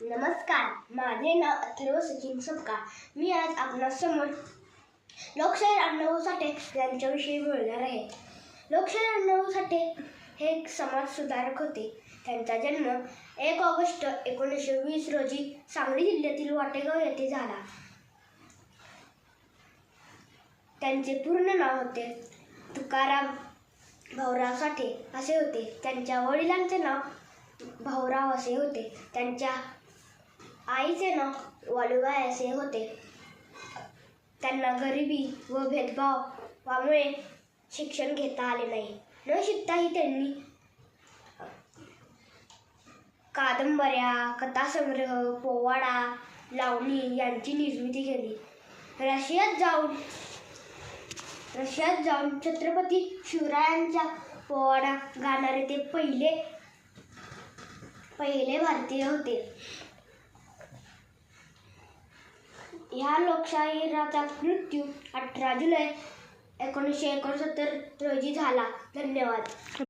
नमस्कार, माझे नाव अथर्व सचिन सपकाळ. मी आज आपणासमोर लोकशाहीर अण्णाभाऊ साठे यांच्याविषयी बोलणार आहे. लोकशाहीर अण्णाभाऊ साठे हे एक समाजसुधारक होते. त्यांचा जन्म 1 ऑगस्ट 1920 रोजी सांगली जिल्ह्यातील वाटेगाव येथे झाला. त्यांचे पूर्ण नाव होते तुकाराम भाऊराव साठे असे होते. त्यांच्या वडिलांचे नाव भाऊराव असे होते. त्यांच्या आईचे नाव वालुबाई असे होते. त्यांना गरिबी व भेदभावामुळे शिक्षण घेता आले नाही. न शिकताही त्यांनी कादंबऱ्या, कथासंग्रह, पोवाडा, लावणी यांची निर्मिती केली. रशियात जाऊन छत्रपती शिवरायांचा पोवाडा गाणारे ते पहिले भारतीय होते. ह्या लोकशाहीराचा मृत्यू 18 जुलै 1969 रोजी झाला. धन्यवाद.